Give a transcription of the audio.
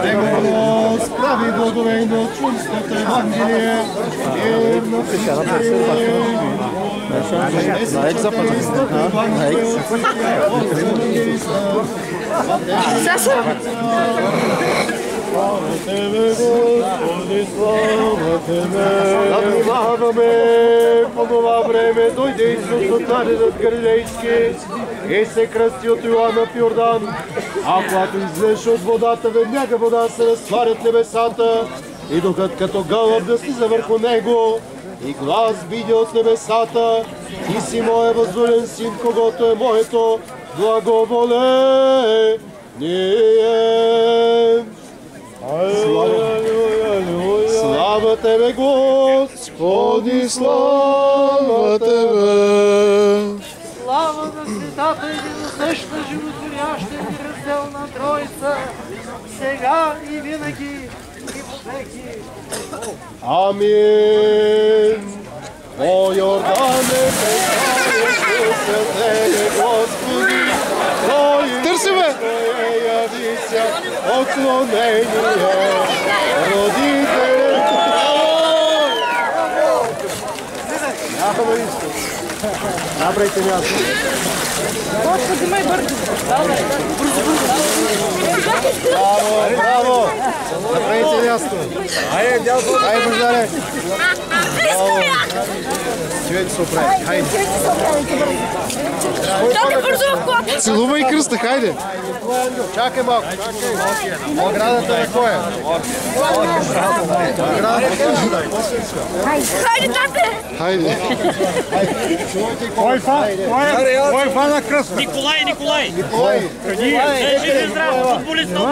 Него справи благовейно чувството Евангелие. Мирно Слава Тебе, Господи, слава Тебе! Надмилаваме по това време, дойде Исус от Назарет Галилейски и се кръсти от Йоанна в Йордан. А когато излезе от водата, веднага вода се разтварят небесата и духът като гълъб да слиза върху него. И глас видя от небесата: Ти си моя възлюбен син, когото е моето благоволение. Слава Тебе, Господи, слава Тебе! Слава на Святата единосъщна животворяща и разделна Тройца, сега и винаги и вовеки. Амин! О Йордане, святее Господи, Той явися отклонение, родитель. Набрайте място. Господи, май бързо! Браво, браво! Набрайте място. Хайде, Бождаре. Чуете се оправи. Хайде. Дайте бързо в колата! Целувай кръста, хайде. Чакай малко. Оградата на кой е? Хайде, тате! Хайде. Кой фана кръст? Николай! Николай. Живи здрав, футболист, много